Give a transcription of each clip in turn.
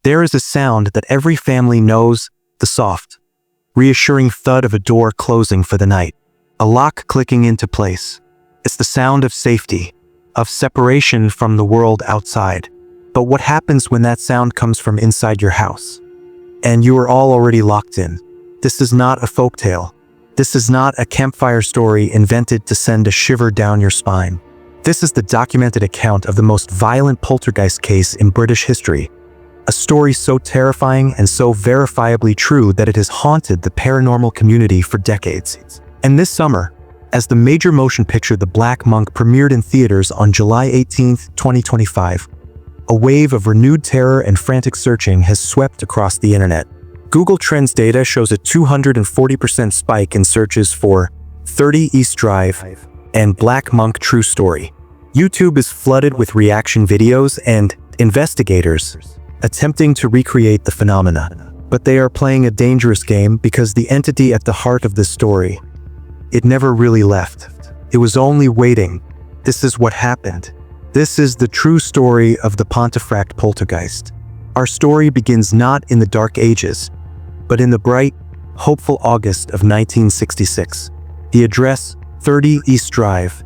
There is a sound that every family knows, the soft, reassuring thud of a door closing for the night, a lock clicking into place. It's the sound of safety, of separation from the world outside. But what happens when that sound comes from inside your house? And you are all already locked in. This is not a folktale. This is not a campfire story invented to send a shiver down your spine. This is the documented account of the most violent poltergeist case in British history. A story so terrifying and so verifiably true that it has haunted the paranormal community for decades. And this summer, as the major motion picture The Black Monk premiered in theaters on July 18, 2025, a wave of renewed terror and frantic searching has swept across the internet. Google Trends data shows a 240% spike in searches for 30 East Drive and Black Monk True Story. YouTube is flooded with reaction videos and investigators attempting to recreate the phenomena. But they are playing a dangerous game because the entity at the heart of this story, it never really left. It was only waiting. This is what happened. This is the true story of the Pontefract poltergeist. Our story begins not in the dark ages, but in the bright, hopeful August of 1966. The address, 30 East Drive,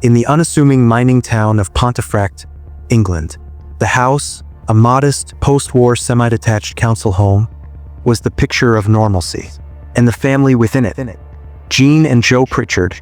in the unassuming mining town of Pontefract, England. The house, a modest, post-war semi-detached council home, was the picture of normalcy, and the family within it. Jean and Joe Pritchard,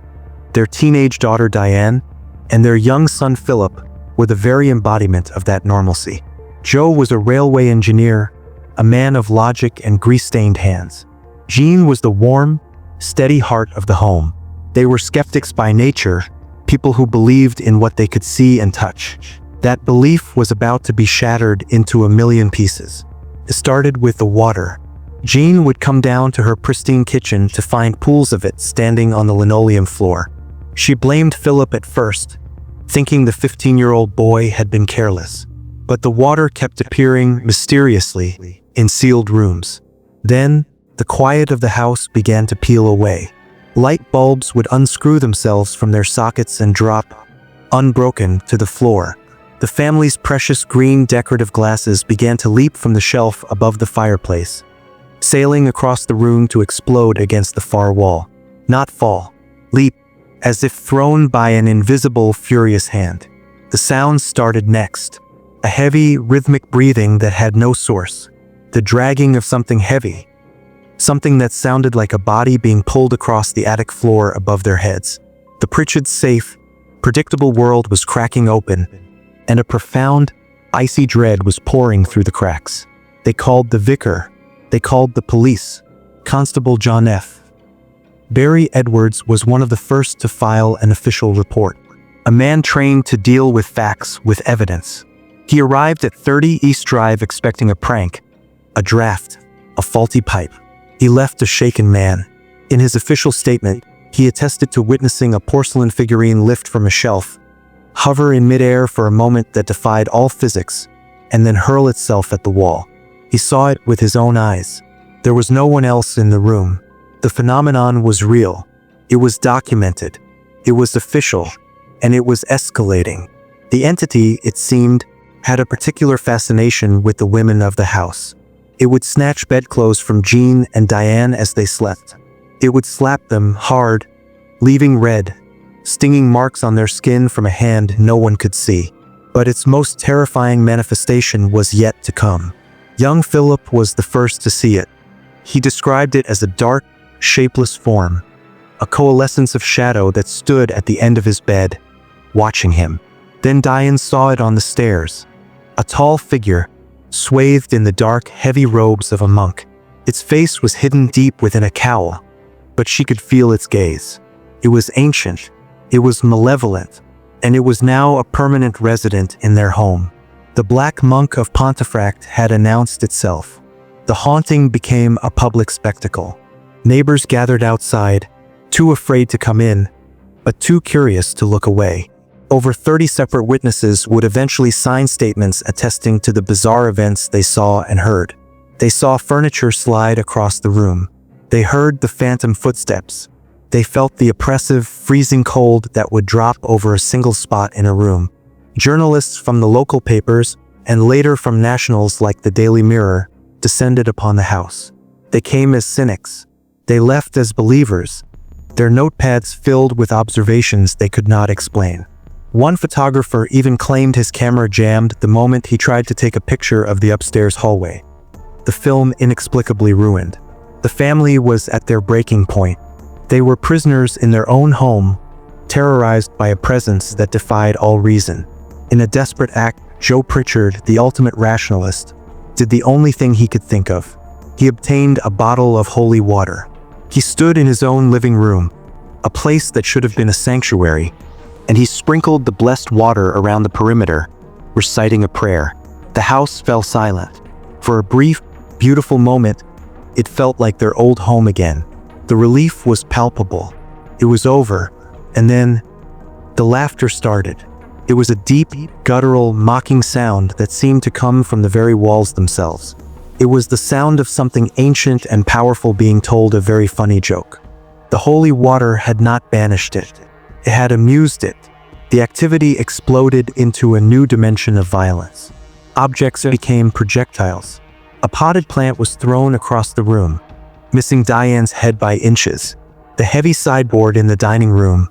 their teenage daughter Diane, and their young son Philip were the very embodiment of that normalcy. Joe was a railway engineer, a man of logic and grease-stained hands. Jean was the warm, steady heart of the home. They were skeptics by nature, people who believed in what they could see and touch. That belief was about to be shattered into a million pieces. It started with the water. Jean would come down to her pristine kitchen to find pools of it standing on the linoleum floor. She blamed Philip at first, thinking the 15-year-old boy had been careless. But the water kept appearing mysteriously in sealed rooms. Then, the quiet of the house began to peel away. Light bulbs would unscrew themselves from their sockets and drop, unbroken, to the floor. The family's precious green decorative glasses began to leap from the shelf above the fireplace, sailing across the room to explode against the far wall. Not fall, leap, as if thrown by an invisible, furious hand. The sounds started next. A heavy, rhythmic breathing that had no source. The dragging of something heavy. Something that sounded like a body being pulled across the attic floor above their heads. The Pritchard's safe, predictable world was cracking open, and a profound, icy dread was pouring through the cracks. They called the vicar. They called the police. Constable John F. Barry Edwards was one of the first to file an official report. A man trained to deal with facts, with evidence. He arrived at 30 East Drive expecting a prank, a draft, a faulty pipe. He left a shaken man. In his official statement, he attested to witnessing a porcelain figurine lift from a shelf, hover in midair for a moment that defied all physics, and then hurl itself at the wall. He saw it with his own eyes. There was no one else in the room. The phenomenon was real. It was documented. It was official. And it was escalating. The entity, it seemed, had a particular fascination with the women of the house. It would snatch bedclothes from Jean and Diane as they slept. It would slap them hard, leaving red, stinging marks on their skin from a hand no one could see. But its most terrifying manifestation was yet to come. Young Philip was the first to see it. He described it as a dark, shapeless form, a coalescence of shadow that stood at the end of his bed, watching him. Then Diane saw it on the stairs, a tall figure, swathed in the dark, heavy robes of a monk. Its face was hidden deep within a cowl, but she could feel its gaze. It was ancient, it was malevolent, and it was now a permanent resident in their home. The Black Monk of Pontefract had announced itself. The haunting became a public spectacle. Neighbors gathered outside, too afraid to come in, but too curious to look away. Over 30 separate witnesses would eventually sign statements attesting to the bizarre events they saw and heard. They saw furniture slide across the room. They heard the phantom footsteps. They felt the oppressive, freezing cold that would drop over a single spot in a room. Journalists from the local papers, and later from nationals like the Daily Mirror, descended upon the house. They came as cynics. They left as believers, their notepads filled with observations they could not explain. One photographer even claimed his camera jammed the moment he tried to take a picture of the upstairs hallway. The film inexplicably ruined. The family was at their breaking point. They were prisoners in their own home, terrorized by a presence that defied all reason. In a desperate act, Joe Pritchard, the ultimate rationalist, did the only thing he could think of. He obtained a bottle of holy water. He stood in his own living room, a place that should have been a sanctuary, and he sprinkled the blessed water around the perimeter, reciting a prayer. The house fell silent. For a brief, beautiful moment, it felt like their old home again. The relief was palpable. It was over, and then the laughter started. It was a deep, guttural, mocking sound that seemed to come from the very walls themselves. It was the sound of something ancient and powerful being told a very funny joke. The holy water had not banished it. It had amused it. The activity exploded into a new dimension of violence. Objects became projectiles. A potted plant was thrown across the room, missing Diane's head by inches. The heavy sideboard in the dining room,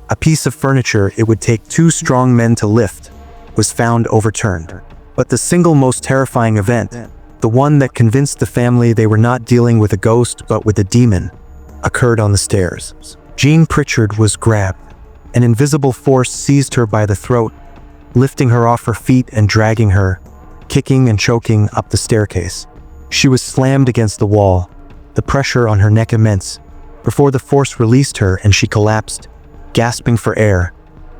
a piece of furniture it would take 2 strong men to lift, was found overturned. But the single most terrifying event, the one that convinced the family they were not dealing with a ghost but with a demon, occurred on the stairs. Jean Pritchard was grabbed. An invisible force seized her by the throat, lifting her off her feet and dragging her, kicking and choking, up the staircase. She was slammed against the wall, the pressure on her neck immense, before the force released her and she collapsed, gasping for air,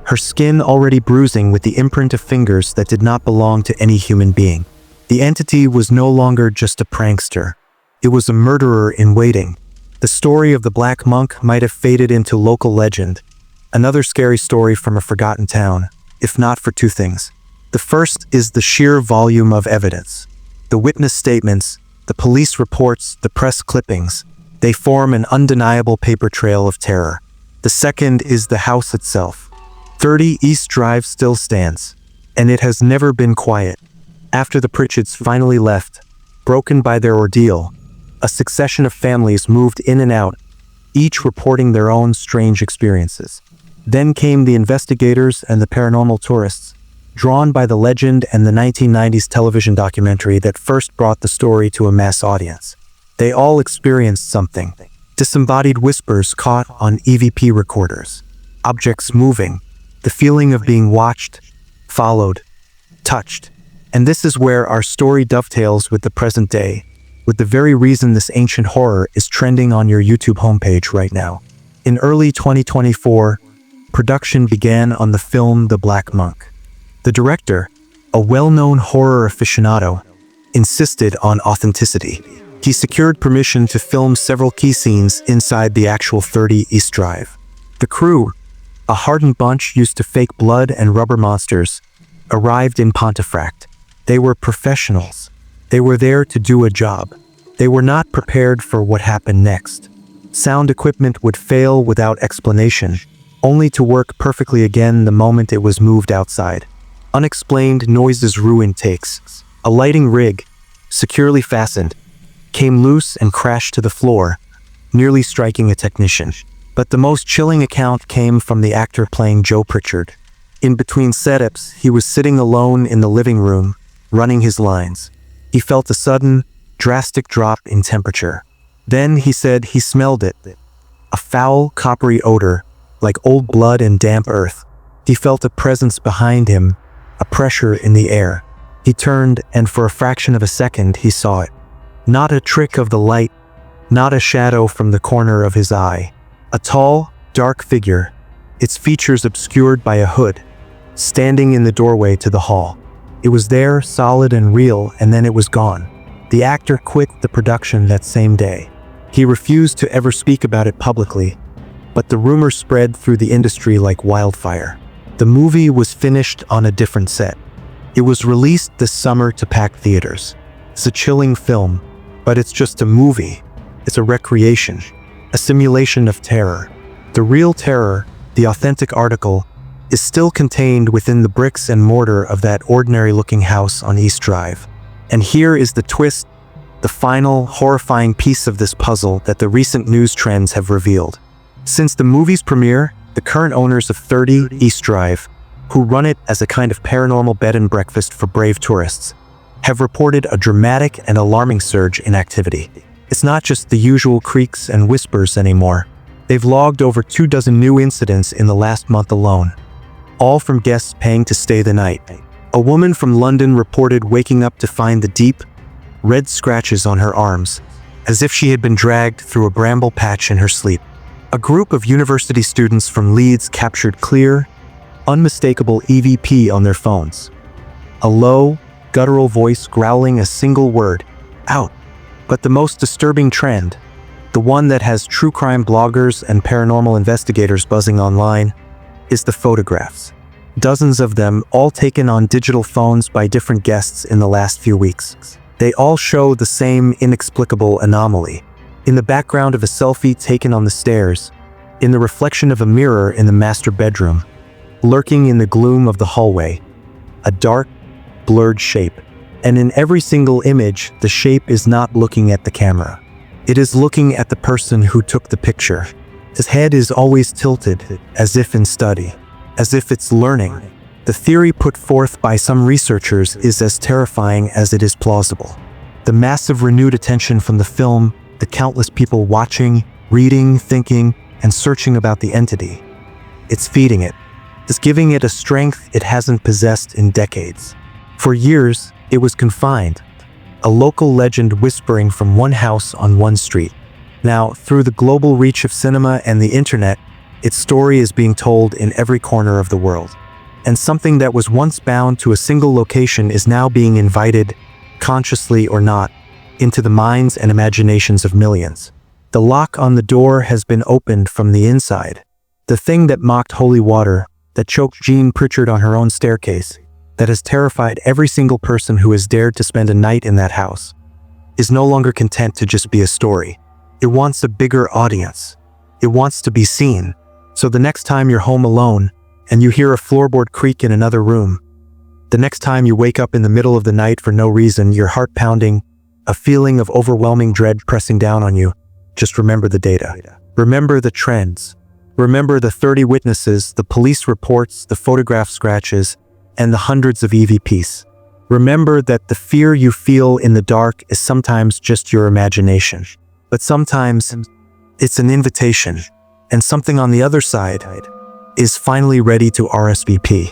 her skin already bruising with the imprint of fingers that did not belong to any human being. The entity was no longer just a prankster. It was a murderer in waiting. The story of the Black Monk might have faded into local legend, another scary story from a forgotten town, if not for 2 things. The first is the sheer volume of evidence. The witness statements, the police reports, the press clippings, they form an undeniable paper trail of terror. The second is the house itself. 30 East Drive still stands, and it has never been quiet. After the Pritchards finally left, broken by their ordeal, a succession of families moved in and out, each reporting their own strange experiences. Then came the investigators and the paranormal tourists, drawn by the legend and the 1990s television documentary that first brought the story to a mass audience. They all experienced something. Disembodied whispers caught on EVP recorders, objects moving, the feeling of being watched, followed, touched. And this is where our story dovetails with the present day, with the very reason this ancient horror is trending on your YouTube homepage right now. In early 2024, production began on the film The Black Monk. The director, a well-known horror aficionado, insisted on authenticity. He secured permission to film several key scenes inside the actual 30 East Drive. The crew, a hardened bunch used to fake blood and rubber monsters, arrived in Pontefract. They were professionals. They were there to do a job. They were not prepared for what happened next. Sound equipment would fail without explanation, only to work perfectly again the moment it was moved outside. Unexplained noises ruined takes. A lighting rig, securely fastened, came loose and crashed to the floor, nearly striking a technician. But the most chilling account came from the actor playing Joe Pritchard. In between setups, he was sitting alone in the living room, running his lines. He felt a sudden, drastic drop in temperature. Then he said he smelled it. A foul, coppery odor, like old blood and damp earth. He felt a presence behind him, a pressure in the air. He turned, and for a fraction of a second, he saw it. Not a trick of the light, not a shadow from the corner of his eye. A tall, dark figure, its features obscured by a hood, standing in the doorway to the hall. It was there, solid and real, and then it was gone. The actor quit the production that same day. He refused to ever speak about it publicly, but the rumor spread through the industry like wildfire. The movie was finished on a different set. It was released this summer to packed theaters. It's a chilling film, but it's just a movie. It's a recreation, a simulation of terror. The real terror, the authentic article, is still contained within the bricks and mortar of that ordinary-looking house on East Drive. And here is the twist, the final, horrifying piece of this puzzle that the recent news trends have revealed. Since the movie's premiere, the current owners of 30 East Drive, who run it as a kind of paranormal bed and breakfast for brave tourists, have reported a dramatic and alarming surge in activity. It's not just the usual creaks and whispers anymore. They've logged over 24 new incidents in the last month alone, all from guests paying to stay the night. A woman from London reported waking up to find the deep, red scratches on her arms, as if she had been dragged through a bramble patch in her sleep. A group of university students from Leeds captured clear, unmistakable EVP on their phones. A low, guttural voice growling a single word, "out." But the most disturbing trend, the one that has true crime bloggers and paranormal investigators buzzing online, is the photographs. Dozens of them, all taken on digital phones by different guests in the last few weeks. They all show the same inexplicable anomaly. In the background of a selfie taken on the stairs, in the reflection of a mirror in the master bedroom, lurking in the gloom of the hallway, a dark, blurred shape. And in every single image, the shape is not looking at the camera. It is looking at the person who took the picture. His head is always tilted, as if in study, as if it's learning. The theory put forth by some researchers is as terrifying as it is plausible. The massive renewed attention from the film, the countless people watching, reading, thinking, and searching about the entity. It's feeding it. It's giving it a strength it hasn't possessed in decades. For years, it was confined, a local legend whispering from one house on one street. Now, through the global reach of cinema and the internet, its story is being told in every corner of the world. And something that was once bound to a single location is now being invited, consciously or not, into the minds and imaginations of millions. The lock on the door has been opened from the inside. The thing that mocked holy water, that choked Jean Pritchard on her own staircase, that has terrified every single person who has dared to spend a night in that house, is no longer content to just be a story. It wants a bigger audience. It wants to be seen. So the next time you're home alone and you hear a floorboard creak in another room, the next time you wake up in the middle of the night for no reason, your heart pounding, a feeling of overwhelming dread pressing down on you, just remember the data. Remember the trends. Remember the 30 witnesses, the police reports, the photograph scratches, and the hundreds of EVPs. Remember that the fear you feel in the dark is sometimes just your imagination, but sometimes it's an invitation, and something on the other side is finally ready to RSVP.